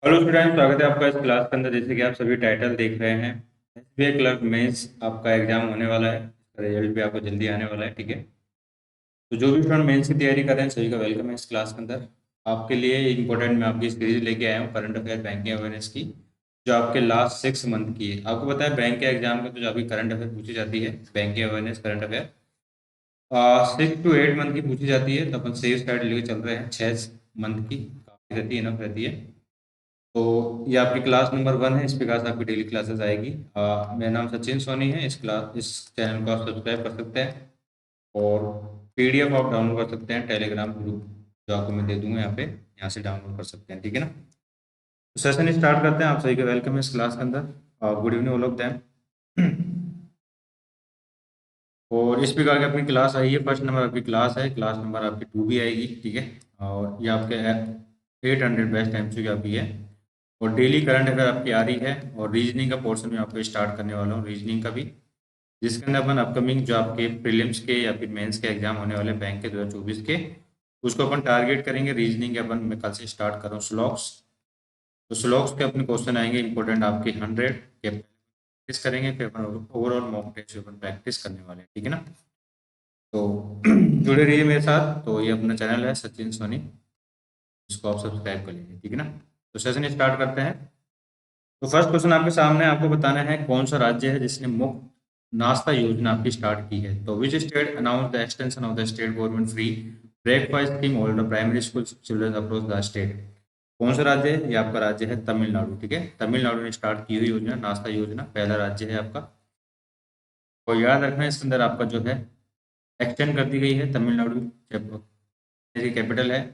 Hello student, स्वागत है आपका इस क्लास के अंदर। जैसे कि आप सभी टाइटल देख रहे हैं, एसबीआई क्लर्क मेंस आपका एग्जाम होने वाला है। रिजल्ट भी आपको जल्दी आने वाला है, ठीक है। तो जो भी स्टूडेंट मेंस की तैयारी कर रहे हैं सभी का वेलकम है इस क्लास के अंदर। आपके लिए इंपॉर्टेंट मैं आपकी सीरीज लेके आया हूँ करंट अफेयर बैंकिंग अवेयरनेस की, जो आपके लास्ट 6 मंथ की है। आपको पता है बैंक के एग्जाम में तो जो अभी करंट अफेयर पूछी जाती है, banking awareness current affair 6 to 8 month की पूछी जाती है। तो अपन सेफ साइड लेके चल रहे हैं, 6 मंथ की काफ़ी रहती है, इनफ रहती है। तो ये आपकी क्लास नंबर 1 है, इस प्रकार से आपकी डेली क्लासेस आएगी। मेरा नाम सचिन सोनी है। इस चैनल को आप सब्सक्राइब कर सकते हैं और पीडीएफ आप डाउनलोड कर सकते हैं टेलीग्राम ग्रुप, जो आपको मैं दे दूंगा यहाँ पे, यहाँ से डाउनलोड कर सकते हैं, ठीक है ना। तो सेशन स्टार्ट करते हैं। आप सभी का वेलकम है इस क्लास के अंदर। Good evening all of them. और इस प्रकार की अपनी क्लास आई है। फर्स्ट नंबर आपकी क्लास है, क्लास नंबर आपकी 2 भी आएगी, ठीक है। और ये आपके 800 बेस्ट एमसीक्यू आपकी है। और डेली करंट अफेयर आपकी आ रही है। और रीजनिंग का पोर्शन में आपको स्टार्ट करने वाला हूँ, रीजनिंग का भी, जिसके अंदर अपन अपकमिंग जो आपके प्रीलिम्स के या फिर मेंस के एग्जाम होने वाले बैंक के 2024 के, उसको अपन टारगेट करेंगे। रीजनिंग के अपन मैं कल से स्टार्ट कर रहा हूँ स्लॉक्स। तो स्लॉक्स के अपने क्वेश्चन आएंगे इंपॉर्टेंट आपके 100 के, प्रैक्टिस करेंगे, फिर अपन ओवरऑल मॉक टेस्ट अपन प्रैक्टिस करने वाले हैं, ठीक है ना। तो जुड़े रहिए मेरे साथ। तो ये अपना चैनल है सचिन सोनी, इसको आप सब्सक्राइब कर लीजिए, ठीक है ना। तो सेशन स्टार्ट करते हैं। तो फर्स्ट क्वेश्चन आपके सामने, आपको बताना है कौन सा राज्य है जिसने मुफ्त नाश्ता योजना आपकी स्टार्ट की है। तो which state announce the extension of the state government free breakfast scheme all the primary school children across the state. कौन सा राज्य है? ये आपका राज्य है तमिलनाडु, ठीक है। तमिलनाडु ने स्टार्ट की हुई योजना, नाश्ता योजना, पहला राज्य है आपका। और याद रखना इसके अंदर आपका जो है एक्सटेंड कर दी गई है तमिलनाडु, की कैपिटल है।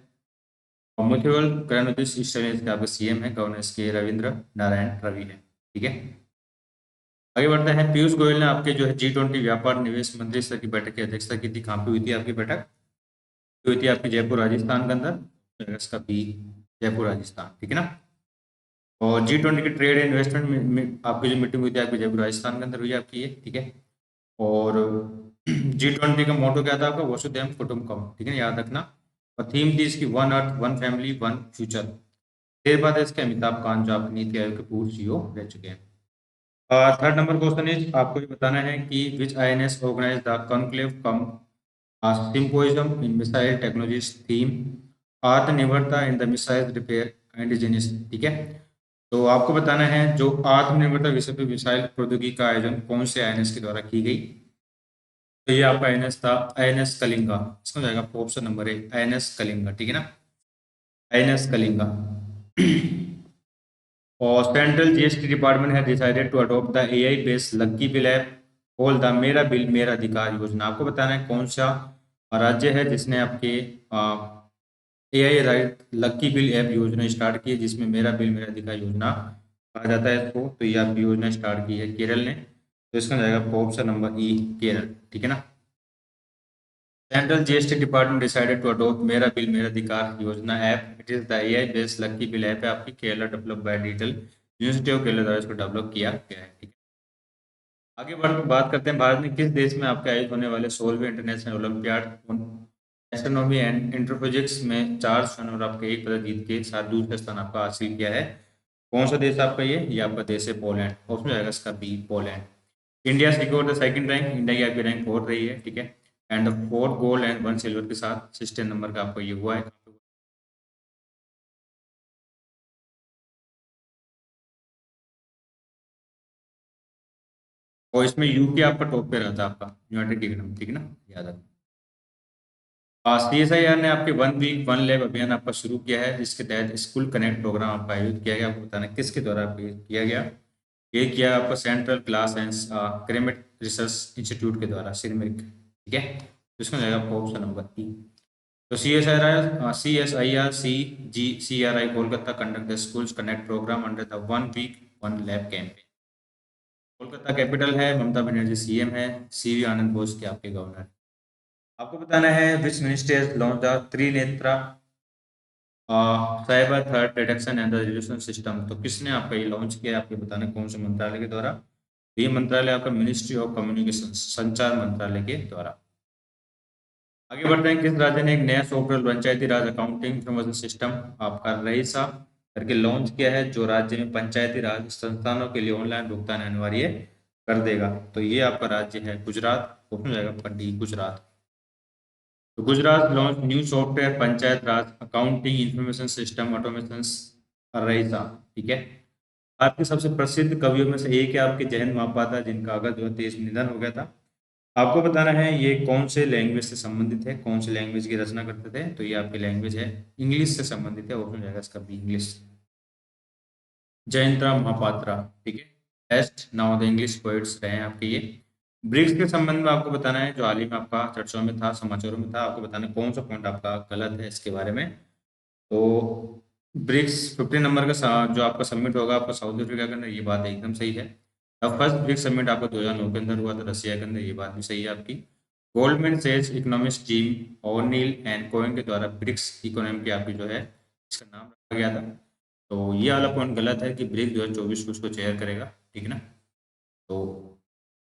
और मुथुरल करुणानिधि इस तरह के आपके सीएम है, गवर्नर के रविंद्र नारायण रवि है, ठीक है। आगे बढ़ते हैं। पीयूष गोयल ने आपके जो है G20 व्यापार निवेश मंत्री स्तर की बैठक की अध्यक्षता की थी। कहाँ पे हुई थी आपकी बैठक? हुई थी आपकी जयपुर राजस्थान के अंदर। तो इसका बी, जयपुर राजस्थान, ठीक है ना। और G20 की ट्रेड एंड इन्वेस्टमेंट में आपकी जो मीटिंग हुई थी आपकी जयपुर राजस्थान के अंदर हुई आपकी ये, ठीक है। और G20 का मोटो क्या था आपका? वसुधैव कुटुंबकम, ठीक है, याद रखना। और थीम थी इसकी one earth one family one future. फिर बाद है इसके अमिताभ कांत, जो आपके नीति आयोग के पूर्व सीईओ रह चुके हैं। थर्ड नंबर क्वेश्चन इज, आपको ये बताना है कि which INS organize the conclave cum symposium in missile technologies theme आत्मनिर्भरता in the missile repair indigenous, ठीक है। तो आपको बताना है जो आत्मनिर्भरता विषय पे मिसाइल प्रौद्योगिकी का आयोजन कौन से आईएनएस के द्वारा की गई। तो ये आपका आईएनएस था आईएनएस कलिंगा। इसमें जाएगा आपका ऑप्शन नंबर 1 आईएनएस कलिंगा, ठीक है ना। आईएनएस कलिंगा। और सेंट्रल जीएसटी डिपार्टमेंट है decided to adopt the AI based lucky bill app called the Mera Bill Mera Adhikar योजना। आपको बताना है कौन सा राज्य है जिसने आपके एआई राइट लक्की बिल ऐप योजना स्टार्ट की है, जिसमें मेरा बिल मेरा अधिकार योजना कहा जाता है इसको। तो ये आपकी योजना स्टार्ट की है केरल ने। तो इसका जाएगा ऑप्शन नंबर ई, केरल, ठीक है ना। Central GST department decided to adopt Mera Bill Mera Adhikar Yojana app. It is the AI based lucky bill app है आपकी, Kerala develop by digital university of Kerala द्वारा इसको डेवलप किया गया है, ठीक है। आगे बढ़ बात करते हैं, भारत में किस देश में आपके आयोजित होने वाले 16वें इंटरनेशनल ओलंपियाड एस्ट्रोनॉमी एंड इंट्रोफिजिक्स में 4 स्वर्ण और आपके 1 पदक जीत के साथ दूसरा स्थान आपका हासिल किया है। कौन सा देश आपका ये आपका देश है पोलैंड। ऑप्शन जाएगा इसका B, Poland. India secure the second rank, India की आपकी रैंक 4 रही है, ठीक है। एंड 4 गोल्ड एंड 1 सिल्वर के साथ 16 नंबर का आपका ये हुआ है। और इसमें यूके आपका टॉप पे रहता है आपका, यूनाइटेड किंगडम, ठीक है ना, याद रखना। सीएसआईआर ने आपके 1 वीक 1 लैब अभियान आपका शुरू किया है, जिसके तहत स्कूल कनेक्ट प्रोग्राम आपका आयोजित किया गया। आपको बताना है किसके द्वारा आपको ये किया गया। ये किया आपका central glass and ceramic research institute के द्वारा, सिरमिक, ठीक है। तो इसका जाएगा आपका ऑप्शन नंबर ई। तो C S I R CGCRI Kolkata conduct the schools connect program under the 1 week 1 lab campaign. Kolkata capital है, ममता बनर्जी सीएम है, सीवी आनंद बोस के आपके गवर्नर। आपको बताना है which minister launch the Trinetra cyber threat detection and resolution system. तो किसने आपका ये लॉन्च किया, आपके बताना कौन से मंत्रालय के द्वारा। तो ये मंत्रालय आपका मिनिस्ट्री ऑफ कम्युनिकेशन, संचार मंत्रालय के द्वारा। आगे बढ़ते हैं, किस राज्य ने एक नया सॉफ्टवेयर पंचायती राज अकाउंटिंग इंफॉर्मेशन सिस्टम आपका रईसा करके लॉन्च किया है, जो राज्य में पंचायती राज संस्थानों के लिए ऑनलाइन भुगतान अनिवार्य कर देगा। तो ये आपका राज्य है गुजरात, हो जाएगा आपका डी गुजरात। तो Gujarat launch new software panchayat raj accounting information system automation रईसा, ठीक है। आपके सबसे प्रसिद्ध कवियों में से एक है आपके जयंत महापात्रा, जिनका अगस्त 2023 में निधन हो गया था। आपको बताना है ये कौन से लैंग्वेज से संबंधित है, कौन से लैंग्वेज की रचना करते थे। तो ये आपकी लैंग्वेज है इंग्लिश से संबंधित है, ऑप्शन हो जाएगा इसका बी इंग्लिश। जयंत राम महापात्रा, ठीक है, best now the English poets रहे हैं आपके ये। ब्रिक्स के संबंध में आपको बताना है, जो हाल ही में आपका चर्चाओं में था, समाचारों में था, आपको बताना है कौन सा पॉइंट आपका गलत है इसके बारे में। तो ब्रिक्स 15 नंबर का जो आपका सबमिट होगा आपका साउथ अफ्रीका के अंदर, ये बात एकदम सही है। अब फर्स्ट ब्रिक्स सबमिट आपका 2009 के अंदर हुआ था रसिया के अंदर, ये बात भी सही है आपकी। Goldman says economist gym ओ'नील and Cohen के द्वारा ब्रिक्स इकोनॉमी की आपकी जो है इसका नाम रखा गया था। तो ये वाला पॉइंट गलत है कि ब्रिक्स 2024 को उसको चेयर करेगा, ठीक है ना। तो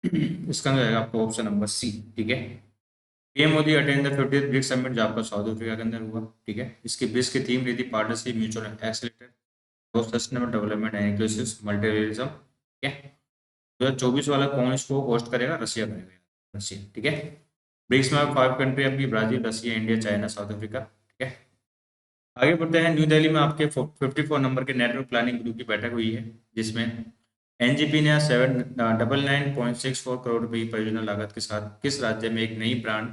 इसका जो है आपका ऑप्शन नंबर सी, ठीक है। PM Modi attend the 50th BRICS summit, जो आपका साउथ अफ्रीका के अंदर हुआ, ठीक है। इसकी ब्रिक्स की थीम रही थी partnership, mutual accelerator, sustainable development and inclusive multilateralism, ठीक है। 2024 वाला कौन इसको होस्ट करेगा, रशिया करेगा, रशिया, ठीक है। ब्रिक्स में 5 कंट्री आपकी Brazil, Russia, India, China, south Africa, ठीक है। आगे बढ़ते हैं, न्यू दिल्ली में आपके 54 नंबर के नेटवर्क प्लानिंग ग्रुप की बैठक हुई है, जिसमें एनजीपी ने 799.64 करोड़ रुपए की परियोजना लागत के साथ किस राज्य में एक नई ब्रांड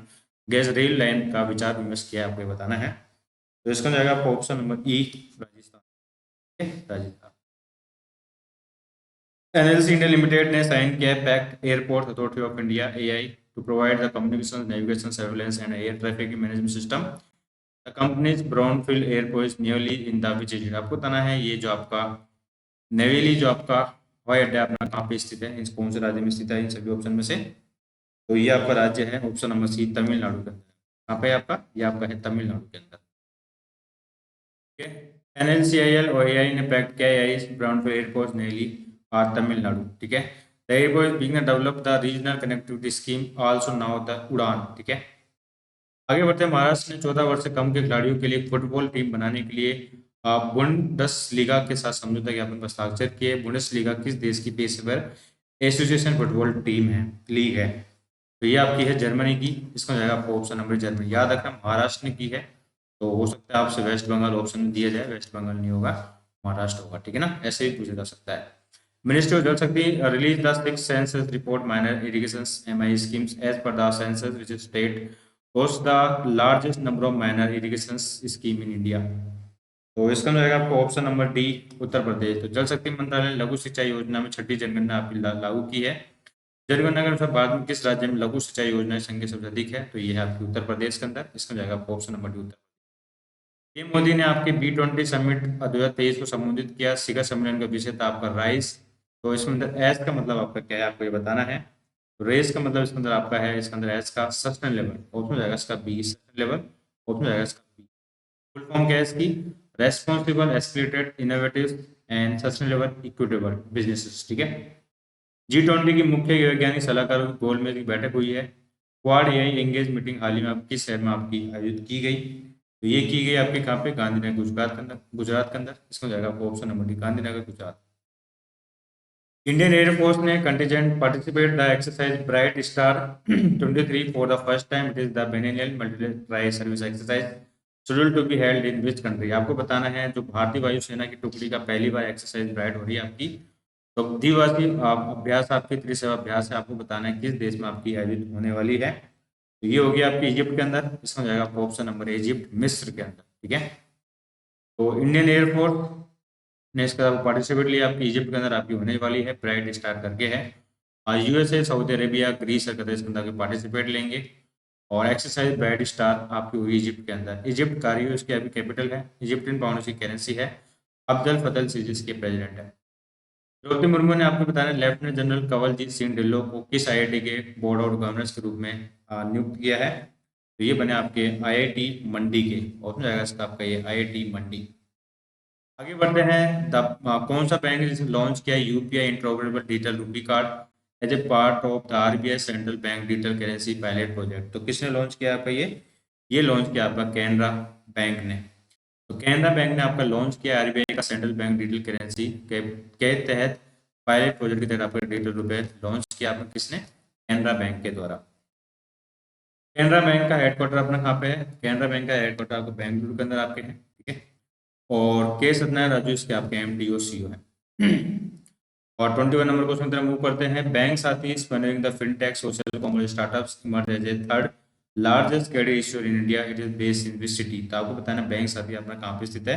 गैस रेल लाइन का विचार विमर्श किया है, आपको ये बताना है। तो इसका जाएगा आपका ऑप्शन नंबर ई, राजस्थान, ठीक है, राजस्थान। एनएलसी इंडिया लिमिटेड ने साइन किया है pact airport authority of India AI to provide the communication navigation surveillance and air traffic management system. The company's brownfield airport nearly in the which आपको बताना है, ये जो आपका नेवेली जो आपका हवाई अड्डा अपना कहाँ पे स्थित है, इस कौन से राज्य में स्थित है इन सभी ऑप्शन में से। तो ये आपका राज्य है ऑप्शन नंबर सी, तमिलनाडु के अंदर। कहाँ पे है आपका, ये आपका है तमिलनाडु के अंदर, ठीक है। एनएलसीआईएल और एआई ने पैक्ट किया है एआई ब्राउनफील्ड एयरपोर्ट नेली और तमिलनाडु, ठीक है। The airport being develop the regional connectivity scheme also now the उड़ान, ठीक है। आगे बढ़ते हैं, महाराष्ट्र ने 14 वर्ष से कम के खिलाड़ियों के लिए फुटबॉल टीम बनाने के लिए बुंडसलीगा के साथ समझौता ज्ञापन पर हस्ताक्षर किए। बुंडसलीगा किस देश की पेशेवर एसोसिएशन फुटबॉल टीम है, लीग है। तो ये आपकी है जर्मनी की, इसका जाएगा आपको ऑप्शन नंबर जर्मनी। याद रखना महाराष्ट्र ने की है, तो हो सकता है आपसे वेस्ट बंगाल ऑप्शन में दिया जाए, वेस्ट बंगाल नहीं होगा, महाराष्ट्र होगा, ठीक है ना, ऐसे ही पूछा जा सकता है। Ministry of Jal Shakti release the 6th census report minor irrigation MI schemes as per the census which state host the largest number of minor irrigation scheme in India. तो इसका जाएगा आपको option number D, Uttar Pradesh. तो जल शक्ति मंत्रालय ने लघु सिंचाई योजना में छठी जनगणना आपकी लागू की है। जनगणना के अनुसार भारत में किस राज्य में लघु सिंचाई योजना की संख्या सबसे अधिक है, तो ये है आपकी उत्तर प्रदेश के अंदर। इसका जाएगा आपको ऑप्शन नंबर डी, उत्तर। पीएम मोदी ने आपके B20 समिट 2023 को संबोधित किया। शिखर सम्मेलन का विषय था आपका राइस। तो इसमें अंदर एस का मतलब आपका क्या है, आपको ये बताना है। तो रेस का मतलब इसके अंदर आपका है, इसके अंदर एस का सस्टेनेबल, ऑप्शन जाएगा इसका बी, सस्टेनेबल, ऑप्शन जाएगा इसका बी। फुल फॉर्म क्या है इसकी, responsible escalated innovative and sustainable equitable businesses, ठीक है। G20 की मुख्य वैज्ञानिक सलाहकारों की गोलमेज की बैठक हुई है। क्वाड एआई एंगेज मीटिंग हाल ही में आप किस शहर में आपकी आयोजित की गई, तो ये की गई आपके कहाँ पे, गांधीनगर गुजरात के अंदर, गुजरात के अंदर। इसमें जाएगा आपको option number D, Gandhinagar Gujarat. Indian air force ने contingent participate the exercise bright star 23 for the first time. It is the biennial multiple tri service exercise scheduled to be held in which country. आपको बताना है, जो भारतीय वायुसेना की टुकड़ी का पहली बार एक्सरसाइज ब्राइट हो रही है आपकी, तो द्विवार्षिक अभ्यास आपकी त्रिसेवा अभ्यास है, आपको बताना है किस देश में आपकी आयोजित होने वाली है। तो ये होगी आपकी इजिप्ट के अंदर। इसमें जाएगा आपको ऑप्शन नंबर इजिप्ट, मिस्र के अंदर, ठीक है। तो इंडियन एयरफोर्स ने इसका पार्टिसिपेट लिया आपकी इजिप्ट के अंदर आपकी होने वाली है, ब्राइट स्टार करके है। और यूएसए, सऊदी अरेबिया, ग्रीस और कतर इसके अंदर पार्टिसिपेट लेंगे। और एक्सरसाइज ब्राइट स्टार आपकी हुई इजिप्ट के अंदर। इजिप्ट कायरो इसकी अभी कैपिटल है, इजिप्टियन पाउंड की करेंसी है। अब्दुल फतल सीसी इसके प्रेसिडेंट है। द्रौपदी मुर्मू ने आपको बताया लेफ्टिनेंट जनरल कंवलजीत सिंह ढिल्लों को किस आईआईटी के बोर्ड ऑफ गवर्नर्स के रूप में नियुक्त किया है, तो ये बने आपके आईआईटी मंडी के, और जाएगा इसका आपका ये आईआईटी मंडी। आगे बढ़ते हैं, कौन सा बैंक जिसने लॉन्च किया UPI interoperable digital rupee card as a part of the RBI central bank digital currency pilot project. तो किसने लॉन्च किया आपका ये लॉन्च किया आपका कैनरा बैंक ने। तो कैनरा बैंक ने आपका लॉन्च किया आरबीआई का सेंट्रल बैंक डिजिटल करेंसी के तहत पायलट प्रोजेक्ट के तहत आपका डिजिटल रुपए लॉन्च किया आपने किसने? कैनरा बैंक के द्वारा। कैनरा बैंक का हेडक्वार्टर अपना कहाँ पे है? कैनरा बैंक का हेडक्वार्टर आपको बेंगलुरु के अंदर आपके है, ठीक है। और के सत्यनारायण राजू इसके आपके एमडी और सीईओ है। और 21 नंबर क्वेश्चन की तरफ मूव करते हैं। Bank Sathi funding the fintech social commerce startups emerge as a third largest credit issuer in India, it is based in which city? तो आपको बताना बैंक साथी अपना कहाँ पे स्थित है।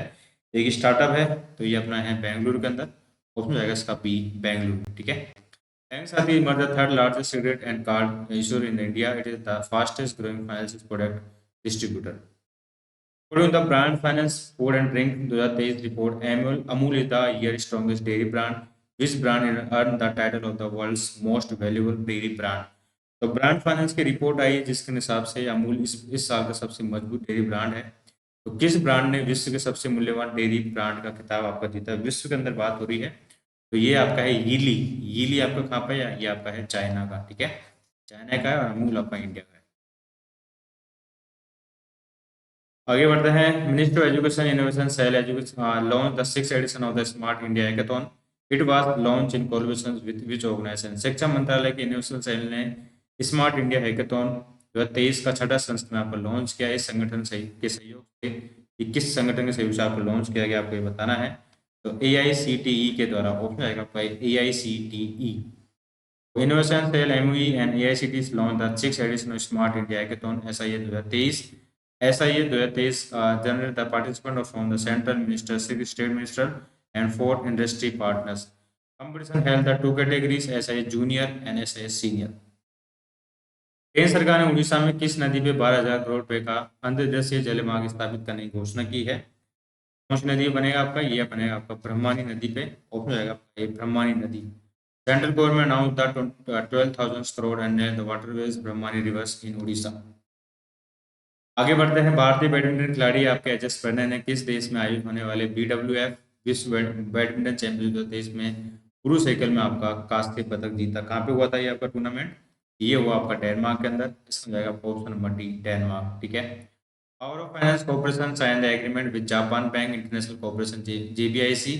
एक स्टार्टअप है, तो ये अपना है बेंगलुरु के अंदर, उसमें जाएगा इसका बी, बेंगलुरु, ठीक है। बैंक साथी emerge the third largest credit and card issuer in India, it is the fastest growing financial product distributor. According to the Brand Finance Food and Drink 2023 report, Amul is the year's strongest dairy brand. Which brand earned the title of the world's most valuable dairy brand? तो brand finance की report आई है जिसके हिसाब से अमूल इस साल का सबसे मजबूत डेयरी ब्रांड है। तो किस ब्रांड ने विश्व के सबसे मूल्यवान डेयरी ब्रांड का खिताब आपका जीता? विश्व के अंदर बात हो रही है, तो ये आपका है यीली। यीली आपका कहाँ पे है? ये आपका है चाइना का, ठीक है। चाइना का है और अमूल आपका इंडिया का है। आगे बढ़ते हैं। Ministry of education innovation cell education launch the 6th edition of the smart India hackathon. It was launch in collaboration with which organisation? शिक्षा मंत्रालय के इनोवेशन सेल ने स्मार्ट इंडिया हैकाथॉन 2023 का छठा संस्करण आपको लॉन्च किया। इस संगठन से के सहयोग से, ये किस संगठन के सहयोग से आपको लॉन्च किया गया आपको ये बताना है। तो AICTE के द्वारा, ऑप्शन आएगा आपका AICTE। Innovation cell MOE and AICTE launch the 6th edition of smart India hackathon SIA 2023। SIA 2023 generated the participants from the central minister, six state minister, and four industry partners. Competition held the two categories SIA Junior and SIA Senior. केंद्र सरकार ने उड़ीसा में किस नदी पे 12,000 करोड़ रुपए का अंतर्देशीय जलमार्ग स्थापित करने की घोषणा की है? कौन सी नदी बनेगा आपका? ये बनेगा आपका ब्रह्मानी नदी पे, ऑप्शन जाएगा आपका ये ब्रह्मानी नदी। Central government announced the 12,000 crore and the waterways Brahmani rivers in Orissa. आगे बढ़ते हैं। भारतीय बैडमिंटन खिलाड़ी आपके एच एस प्रणय ने किस देश में आयोजित होने वाले BWF विश्व बैडमिंटन चैंपियनशिप देश में पुरुष एकल में आपका कांस्य पदक जीता? कहाँ पे हुआ था ये आपका टूर्नामेंट? ये हुआ आपका डेनमार्क के अंदर। इसमें जाएगा ऑप्शन नंबर डी, डेनमार्क, ठीक है। Power of finance corporation sign the agreement with Japan bank international corporation JBIC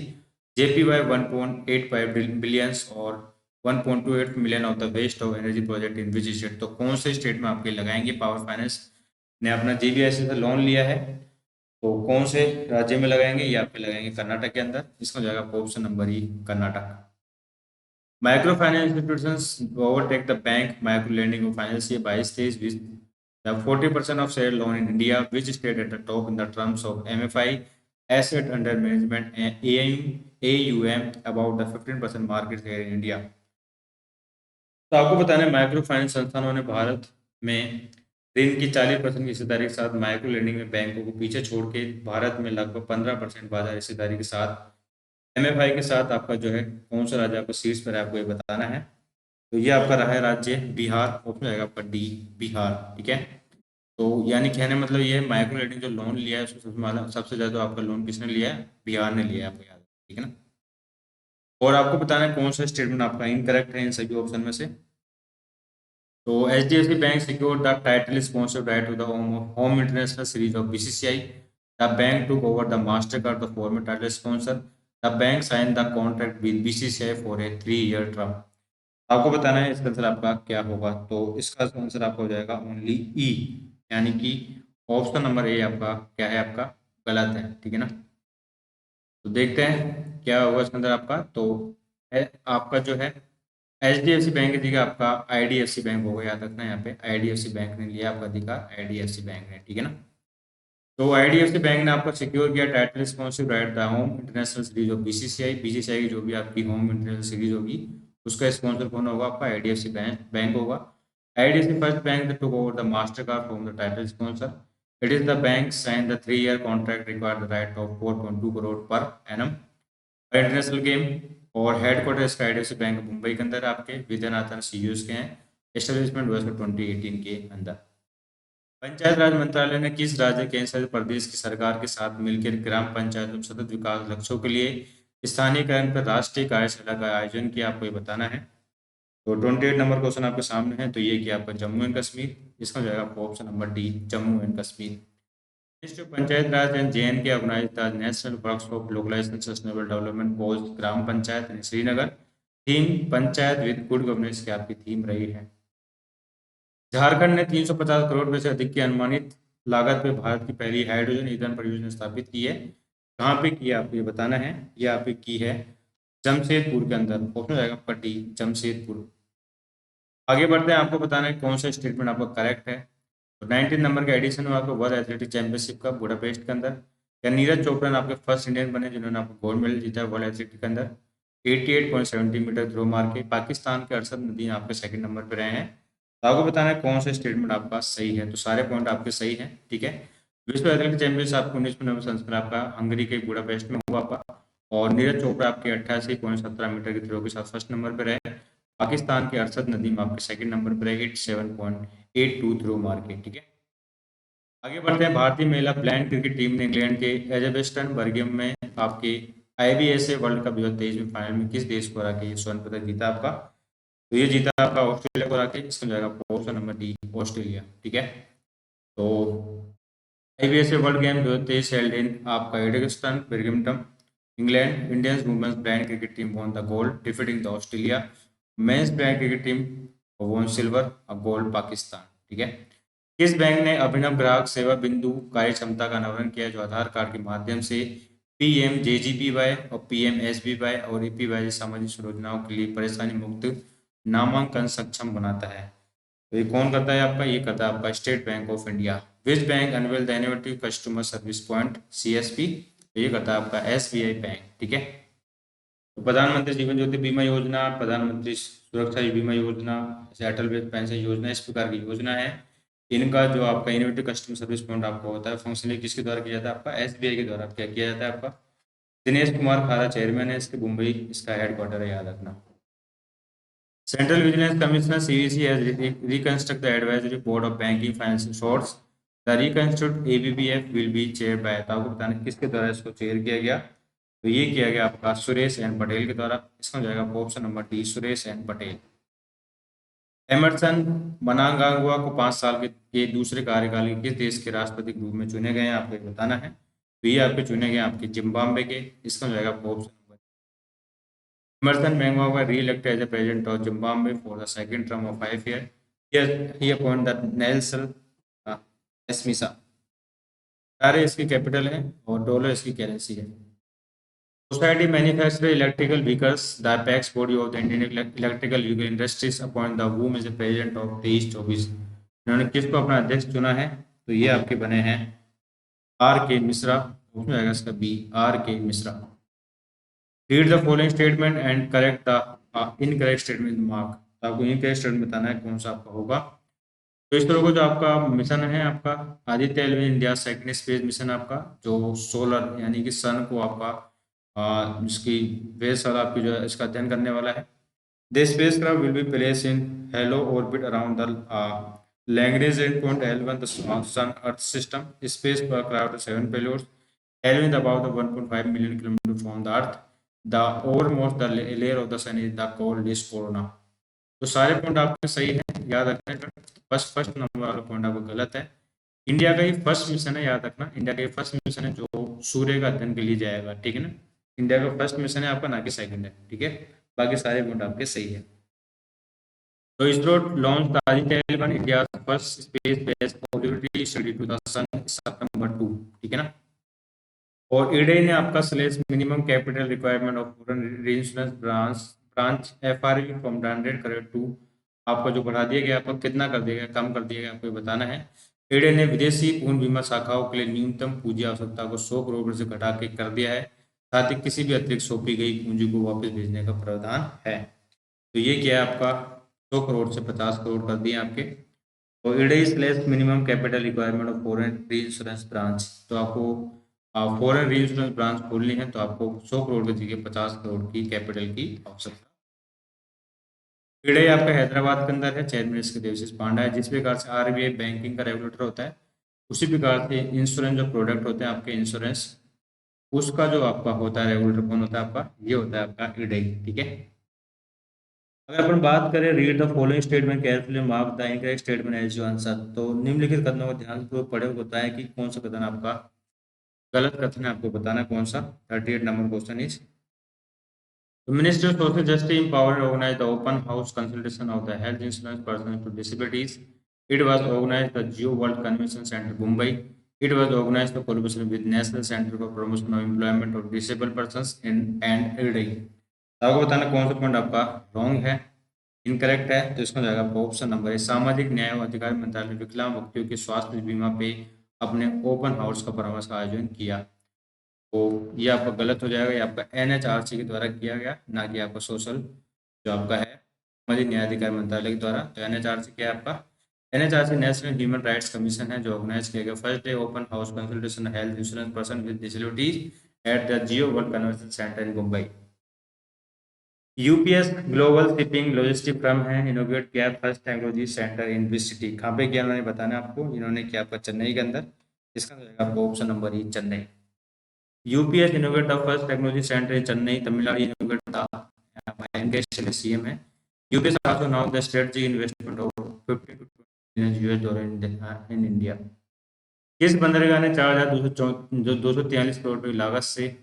JPY 1.85 billions और 1.28 million of the waste of energy project in which state? तो कौन से स्टेट में आपके लगाएंगे? पावर फाइनेंस ने अपना JBIC से लोन लिया है, तो कौन से राज्य में लगाएंगे? ये आपके लगाएंगे कर्नाटक के अंदर। इसका जाएगा option number E, Karnataka. Micro finance institutions overtake the bank micro lending of finance ये 22-23 with the 40% of shared loan in India, which stayed at the top in the terms of MFI asset under management and AUM about the 15% market share in India। तो आपको बताना है micro finance संस्थानों ने भारत में ऋण की 40% की हिस्सेदारी के साथ माइक्रो लेंडिंग में बैंकों को पीछे छोड़ के भारत में लगभग 15% बाजार हिस्सेदारी के साथ MFI के साथ आपका जो है कौन सा राज्य आपको शीर्ष पर है आपको ये बताना है। तो ये आपका रहा है राज्य बिहार, ऑप्शन आएगा आपका डी, बिहार, ठीक है। तो यानी कहने मतलब ये है माइक्रो लेंडिंग जो लोन लिया है उसको सबसे ज़्यादा आपका लोन किसने लिया है? बिहार ने लिया है, आपको याद है, ठीक है ना। और आपको बताना है कौन सा स्टेटमेंट आपका इनकरेक्ट है इन सभी ऑप्शन में से। तो HDFC Bank secured the title sponsored right to the home international series of BCCI. The bank took over the Mastercard, the former title sponsor. The bank signed the contract with BCCI for a 3-year term. आपको बताना है इसका answer आपका क्या होगा। तो इसका answer आपका हो जाएगा ओनली ई, यानी कि ऑप्शन नंबर ए आपका क्या है? आपका गलत है, ठीक है ना। तो देखते हैं क्या होगा इसके अंदर आपका। तो आपका जो है HDFC बैंक की जगह आपका IDFC बैंक होगा, याद रखना यहाँ पे IDFC बैंक ने लिया आपका अधिकार, IDFC बैंक ने, ठीक है ना। तो IDFC बैंक ने आपको सिक्योर किया title sponsorship right the home international series of BCCI की जो भी आपकी होम इंटरनेशनल सीरीज होगी उसका स्पॉन्सर कौन होगा? आपका IDFC बैंक होगा। IDFC first bank that took over the Mastercard from the title sponsor. It is the bank sign the 3-year contract required the right of 4.2 crore per एनम international game. और headquarter इसका IDFC bank Mumbai के अंदर आपके Vidyanathan CUs के हैं। Establishment हुआ इसका 2018 के अंदर। पंचायत राज मंत्रालय ने किस राज्य केंद्र शासित प्रदेश की सरकार के साथ मिलकर ग्राम पंचायत में सतत विकास लक्ष्यों के लिए स्थानीयकरण पर राष्ट्रीय कार्यशाला का आयोजन किया? आपको ये बताना है। तो 28 नंबर क्वेश्चन आपके सामने है। तो ये किया आपका जम्मू एंड कश्मीर। इसका जाएगा आपको option number D, Jammu and Kashmir. जो panchayat raj and JNK organize the national workshop localization sustainable development course gram panchayat in Srinagar. Theme panchayat with good governance की आपकी थीम रही है। झारखंड ने 350 करोड़ रुपए से अधिक की अनुमानित लागत पे भारत की पहली हाइड्रोजन ईंधन परियोजना स्थापित की है। कहाँ पे की है आपको ये बताना है। ये आपकी की है जमशेदपुर के अंदर। ऑप्शन हो जाएगा आपका डी, जमशेदपुर। आगे बढ़ते हैं, आपको बताना है कौन सा स्टेटमेंट आपका करेक्ट है। तो 19 नंबर का एडिशन हुआ आपको वर्ल्ड एथलेटिक चैंपियनशिप का बुडापेस्ट के अंदर। या नीरज चोपड़ा ने आपके फर्स्ट इंडियन बने जिन्होंने आपको गोल्ड मेडल जीता है वर्ल्ड एथलेटिक के अंदर 88.70 मीटर थ्रो मार के। पाकिस्तान के अरशद नदीम आपके सेकंड नंबर पर रहे हैं। तो आपको बताना है कौन सा स्टेटमेंट आपका सही है। तो सारे पॉइंट आपके सही हैं, ठीक है। विश्व एथलेटिक चैंपियनशिप आपको 1999 संस्करण आपका हंगरी के बुडापेस्ट में हुआ आपका। और नीरज चोपड़ा आपके 88.17 मीटर की थ्रो के साथ फर्स्ट नंबर पर रहे। पाकिस्तान के अरशद नदीम आपके सेकंड नंबर पर है 87.82 थ्रो मार के, ठीक है। आगे बढ़ते हैं, भारतीय महिला ब्लाइंड क्रिकेट टीम ने इंग्लैंड के एजबेस्टन बर्मिंघम में आपके IBSA वर्ल्ड कप 2023 में फाइनल में किस देश को हरा के ये स्वर्ण पदक जीता आपका। तो ये जीता आपका ऑस्ट्रेलिया को हरा के। इसका जाएगा ऑप्शन नंबर डी, ऑस्ट्रेलिया, ठीक है। तो IBSA world game 2023 held in आपका Edgbaston Birmingham, England. Indians women's blind cricket team won the gold defeating the Australia. Men's blind cricket team won silver, gold Pakistan, ठीक है। किस बैंक ने अभिनव ग्राहक सेवा बिंदु कार्यक्षमता का अनावरण किया जो आधार कार्ड के माध्यम से PMJGPY और PMSBY और EPY जैसी सामाजिक योजनाओं के लिए परेशानी मुक्त नामांकन सक्षम बनाता है। तो ये कौन करता है आपका, ये करता है आपका state bank of India. Which bank unwell the innovative customer service point CSP, तो ये करता है आपका SBI बैंक, ठीक है। तो प्रधानमंत्री जीवन ज्योति बीमा योजना, प्रधानमंत्री सुरक्षा बीमा योजना, अटल पेंशन योजना, इस प्रकार की योजना है। इनका जो आपका इनोवेटिव कस्टमर सर्विस पॉइंट आपको होता है फंक्शनली किसके द्वारा किया जाता है, आपका SBI के द्वारा क्या किया जाता है आपका। दिनेश कुमार खारा चेयरमैन है इसके, मुंबई इसका हेडक्वार्टर है, याद रखना। Central vigilance commissioner CVC has reconstruct the advisory board of banking financial source. The reconstruct ABBF will be chaired by, तो आपको बताना किसके द्वारा इसको चेयर किया गया। तो ये किया गया आपका सुरेश एन पटेल के द्वारा। इसका हो जाएगा option number D, Suresh N Patel. Emmerson Mnangagwa को 5 साल के दूसरे कार्यकाल के किस देश के राष्ट्रपति के रूप में चुने गए हैं, आपको बताना है। तो ये आपके चुने गए आपके जिम्बाब्वे के। इसका हो जाएगा option number. Emmerson Mnangagwa re-elected as a president of Zimbabwe for the second term of 5 year. He appoint the Nelson एस्मिसा। सारे इसकी कैपिटल है और डॉलर इसकी करेंसी है। Society manufacture electrical vehicles the apex body of the Indian electrical vehicle industries appoint the whom is the president of 23-24। इन्होंने किसको अपना अध्यक्ष चुना है, तो ये आपके बने हैं R.K. मिश्रा। उसमें आएगा इसका B, R.K. Mishra. Read the following statement and correct the incorrect statement mark. तो आपको इनकरेक्ट स्टेटमेंट बताना है कौन सा आपका होगा। तो इस तरह को जो आपका मिशन है आपका Aditya L India second space mission आपका, जो सोलर यानी कि सन को आपका जिसकी बेस वाला आपकी जो है इसका अध्ययन करने वाला है। The spacecraft will be place in hello orbit around the Lagrange endpoint L1 the sun earth system. Spacecraft 7 payloads L1 about the 1.5 million kilometers from the earth. The outermost the layer of the sun is the cold disk corona. तो सारे point आपके सही हैं, याद रखना। बस first number वाला point आपको गलत है। इंडिया का ही फर्स्ट मिशन है, याद रखना। इंडिया का ही फर्स्ट मिशन है जो सूर्य का अध्ययन के लिए जाएगा, ठीक है ना। इंडिया का फर्स्ट मिशन है आपका, ना कि सेकंड है, ठीक है। बाकी सारे पॉइंट आपके सही है। तो ISRO launch the Aditya L1 India first space based ऑर्बिटरी study to the sun September 2, ठीक है ना। और ईडे ने आपका slash minimum capital requirement of foreign reinsurance branch FRB from 100 crore to आपका जो बढ़ा दिया गया, आपको कितना कर दिया गया, कम कर दिया गया, आपको बताना है। ईडे ने विदेशी पूर्ण बीमा शाखाओं के लिए न्यूनतम पूंजी आवश्यकता को 100 करोड़ से घटा के कर दिया है। साथ ही किसी भी अतिरिक्त सौंपी गई पूंजी को वापस भेजने का प्रावधान है। तो ये क्या है आपका 100 करोड़ से 50 करोड़ कर दिए आपके। तो ईडे slash minimum capital requirement of foreign reinsurance branch, तो आपको फॉरेन रीइंश्योरेंस ब्रांच खोलनी है तो आपको 100 करोड़ की जगह 50 करोड़ की कैपिटल की आवश्यकता। ईडे आपका हैदराबाद के अंदर है, चेयरमैन इसके देवशीष पांडा है। जिस प्रकार से RBI बैंकिंग का रेगुलेटर होता है, उसी प्रकार से इंश्योरेंस जो प्रोडक्ट होते हैं आपके इंश्योरेंस, उसका जो आपका होता है रेगुलेटर कौन होता है आपका, ये होता है आपका ईडे, ठीक है। अगर अपन बात करें read the following statement carefully mark the incorrect statement as your answer, तो निम्नलिखित कथनों को ध्यानपूर्वक पढ़े, होता है कि कौन सा कथन आपका गलत कथन है, आपको बताना है कौन सा। 38 number question is, the Ministry of Social Justice empowered and organized the open house consultation of the health insurance persons to disabilities. It was organized the Geo World Convention Center, Mumbai. It was organized the collaboration with National Center for Promotion of Employment of Disabled Persons in and IRDAI. आपको बताना कौन सा point आपका wrong है, incorrect है, तो इसमें जाएगा आपका ऑप्शन नंबर है। सामाजिक न्याय और अधिकार मंत्रालय विकलांग व्यक्तियों के स्वास्थ्य बीमा पे अपने ओपन हाउस का परामर्श का आयोजन किया, तो ये आपका गलत हो जाएगा। ये आपका NHRC के द्वारा किया गया, ना कि आपका सोशल जो आपका है सामाजिक न्याय अधिकार मंत्रालय के द्वारा। तो NHRC क्या है आपका, NHRC national human rights commission है, जो ऑर्गेनाइज किया गया first day open house consultation health insurance person with disabilities at the Jio world convention centre in Mumbai. UPS global shipping logistic firm है, इनोवेट किया first technology centre in which city, कहाँ पे किया उन्होंने बताना आपको, इन्होंने किया आपका चेन्नई के अंदर। इसका आपका option number E Chennai. UPS innovate the first technology centre in Chennai, Tamil Nadu innovate the CM है। UPS also now the strategic investment of 50 to 20 US$ in India। किस बंदरगाह ने 4,243 करोड़ रुपए की लागत से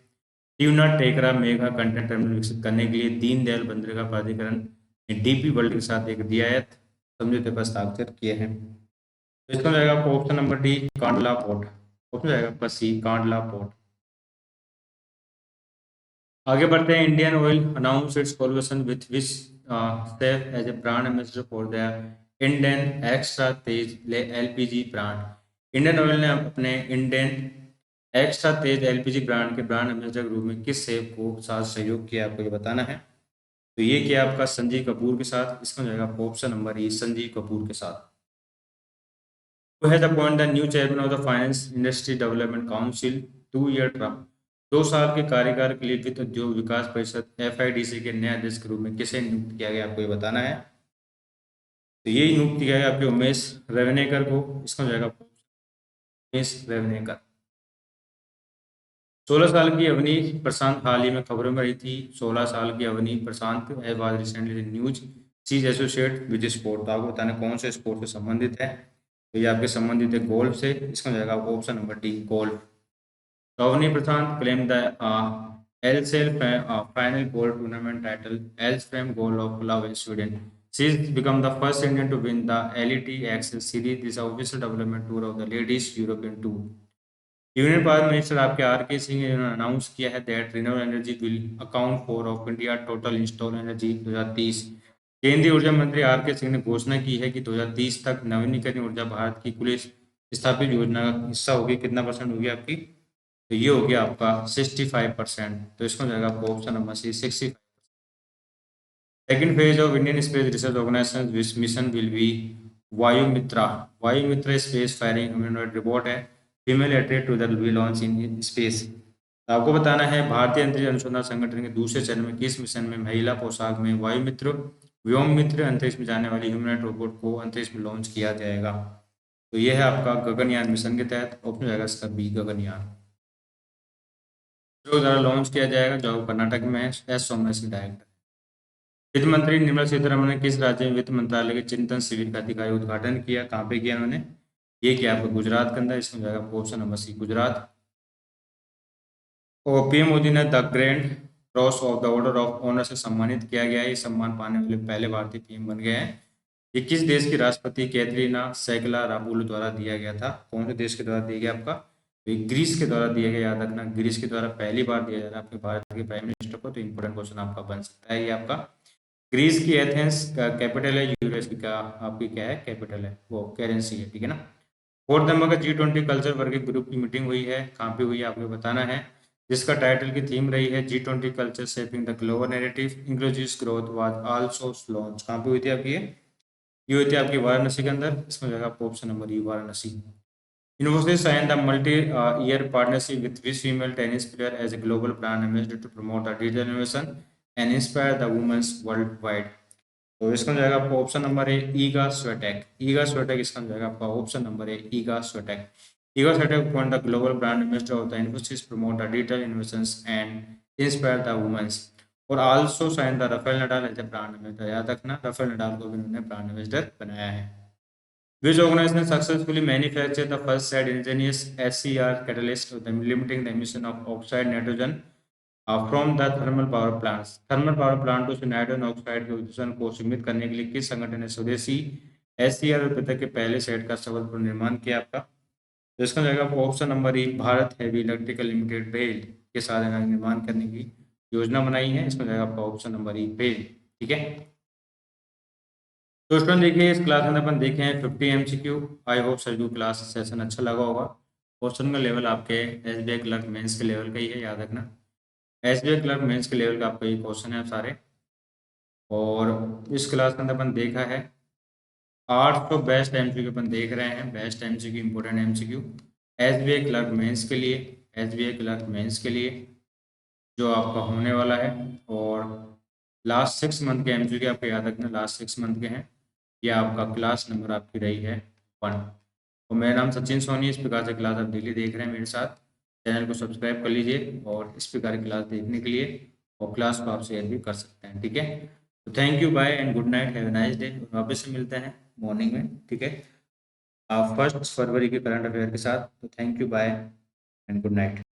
ट्यूना टेकरा मेगा कंटेंट टर्मिनल विकसित करने के लिए दीनदयाल बंदरगाह प्राधिकरण ने DP वर्ल्ड के साथ एक रियायत समझौते पर हस्ताक्षर किए हैं। तो इसका जाएगा आपका option number D Kandla port, option जाएगा आपका सी कांडला पोर्ट। आगे बढ़ते हैं। Indian oil announce its collaboration with which chef as a brand ambassador for the Indian extra Tej LPG brand. Indian oil ने अपने Indian extra Tej LPG brand के brand ambassador के रूप में किस सेफ को साथ सहयोग किया, आपको ये बताना है। तो ये किया आपका संजीव कपूर के साथ। इसका जाएगा ऑप्शन नंबर ई संजीव कपूर के साथ। Who has appointed the new chairman of the Finance Industry Development Council 2-year term। 2 साल के कार्यकाल के लिए वित्त उद्योग विकास परिषद FIDC के नए अध्यक्ष के रूप में किसे नियुक्त किया गया, आपको ये बताना है। तो ये नियुक्त किया गया आपके उमेश रेवनेकर को। इसका जाएगा उमेश रेवनेकर। 16 साल की अवनी प्रशांत हाल ही में खबरों में रही थी। 16 साल की Avani Prashant was recently news she is associate with sport, तो आपको बताना कौन से स्पोर्ट से संबंधित है। तो ये आपके संबंधित है गोल्फ से। इसका जाएगा option number D golf. Avani Prashant claim the एलसेल final gold tournament title else frame goal of love in Sweden. She has become the first Indian to win the LET Access Series, this official development tour of the Ladies European Tour। Union power minister आपके RK Singh ने announce किया है that renewable energy will account for of India total install energy 2030। केंद्रीय ऊर्जा मंत्री RK Singh ने घोषणा की है कि 2030 तक नवीनीकरणीय ऊर्जा भारत की कुल स्थापित योजना का हिस्सा होगी। कितना परसेंट होगी आपकी, तो ये हो गया आपका 65%। तो इसमें जाएगा आपका option number C 65। Second phase of Indian space research organization mission will be Vayumitra. Vayumitra space firing humanoid robot है, फीमेल एट्रेट to the be launch in space. आपको बताना है भारतीय अंतरिक्ष अनुसंधान संगठन के दूसरे चरण में किस मिशन में महिला पोशाक में वायुमित्र व्योममित्र अंतरिक्ष में जाने वाली ह्यूमनॉइड रोबोट को अंतरिक्ष में लॉन्च किया जाएगा। तो यह है आपका गगनयान मिशन के तहत। ऑप्शन जाएगा इसका बी गगनयान, जो द्वारा लॉन्च किया जाएगा, जो कर्नाटक में है। S Somesh director. वित्त मंत्री निर्मला सीतारमण ने किस राज्य में वित्त मंत्रालय के चिंतन शिविर का अधिकारी उद्घाटन किया, कहाँ पे किया उन्होंने, ये किया आपको गुजरात के अंदर। इसमें जाएगा ऑप्शन नंबर सी गुजरात। और PM मोदी ने the grand cross of the order of honour से सम्मानित किया गया है। ये सम्मान पाने वाले पहले भारतीय PM बन गए हैं। ये किस देश की राष्ट्रपति कैटरीना सैकला राबुलू द्वारा दिया गया था, कौन से देश के द्वारा दिया गया आपका, तो ग्रीस के द्वारा दिया गया। याद रखना ग्रीस के द्वारा पहली बार दिया जा रहा है आपके भारत के प्राइम मिनिस्टर को। तो इंपोर्टेंट क्वेश्चन आपका बन सकता है ये आपका। ग्रीस की एथेंस का कैपिटल है, यूरोस का आपकी क्या है कैपिटल है, वो करेंसी है, ठीक है ना। 4 नंबर का G20 कल्चर वर्किंग ग्रुप की मीटिंग हुई है, कहाँ पे हुई है आपको बताना है, जिसका टाइटल की थीम रही है G20 culture shaping the global narrative inclusive growth was also launch. कहाँ पे हुई थी आपकी ये हुई थी आपकी वाराणसी के अंदर। इसमें जाएगा आपको option number E Varanasi. University sign the multi year partnership with which female tennis player as a global brand ambassador to promote the digital innovation and inspire the women's worldwide. तो इसका जाएगा आपका ऑप्शन नंबर है Iga Swiatek. Iga Swiatek इसका जाएगा आपका option number है Iga Swiatek. Iga Swiatek appoint the global brand ambassador of the Infosys promote the digital innovations and inspire the women's. और also sign the Rafael Nadal as a brand ambassador. याद रखना, Rafael Nadal को भी उन्होंने brand ambassador बनाया है। Which organization successfully manufactured the first said ingenious SCR catalyst, limiting the emission of oxide nitrogen from the thermal power plants? Thermal power प्लांटों से nitrogen oxide के उत्सर्जन को सीमित करने के लिए किस संगठन ने स्वदेशी SCR विपरीत के पहले सेट का सफलतापूर्ण निर्माण किया आपका? तो इसका जाएगा आपको ऑप्शन नंबर ई, भारत हैवी इलेक्ट्रिकल लिमिटेड भेल के साथ निर्माण करने की योजना बनाई है। इसका जाएगा आपका ऑप्शन नंबर ई, भेल। ठीक है, तो स्टूडेंट देखिए इस क्लास में अपन देखे हैं 50 MCQ। आई होप सर जो क्लास सेशन अच्छा लगा होगा। क्वेश्चन का लेवल आपके SBI क्लर्क मेंस के लेवल का ही है, याद रखना। SBI क्लर्क मेंस के लेवल का आपका ये क्वेश्चन है सारे। और इस क्लास के अंदर अपन देखा है 800 बेस्ट MCQ अपन देख रहे हैं, best MCQ, important MCQ SBI clerk mains के लिए, SBI क्लर्क मेंस के लिए जो आपका होने वाला है। और लास्ट 6 मंथ के MCQ आपको याद रखना, लास्ट 6 मंथ के हैं। यह आपका क्लास नंबर आपकी रही है 1। और मेरा नाम सचिन सोनी। इस प्रकार से क्लास आप डेली देख रहे हैं मेरे साथ। चैनल को सब्सक्राइब कर लीजिए और इस प्रकार की क्लास देखने के लिए और क्लास को आप शेयर भी कर सकते हैं। ठीक है, तो thank you, bye and good night, have a nice day. वापस से मिलते हैं मॉर्निंग में। ठीक है, आप 1 फरवरी के करंट अफेयर के साथ। तो thank you, bye and good night.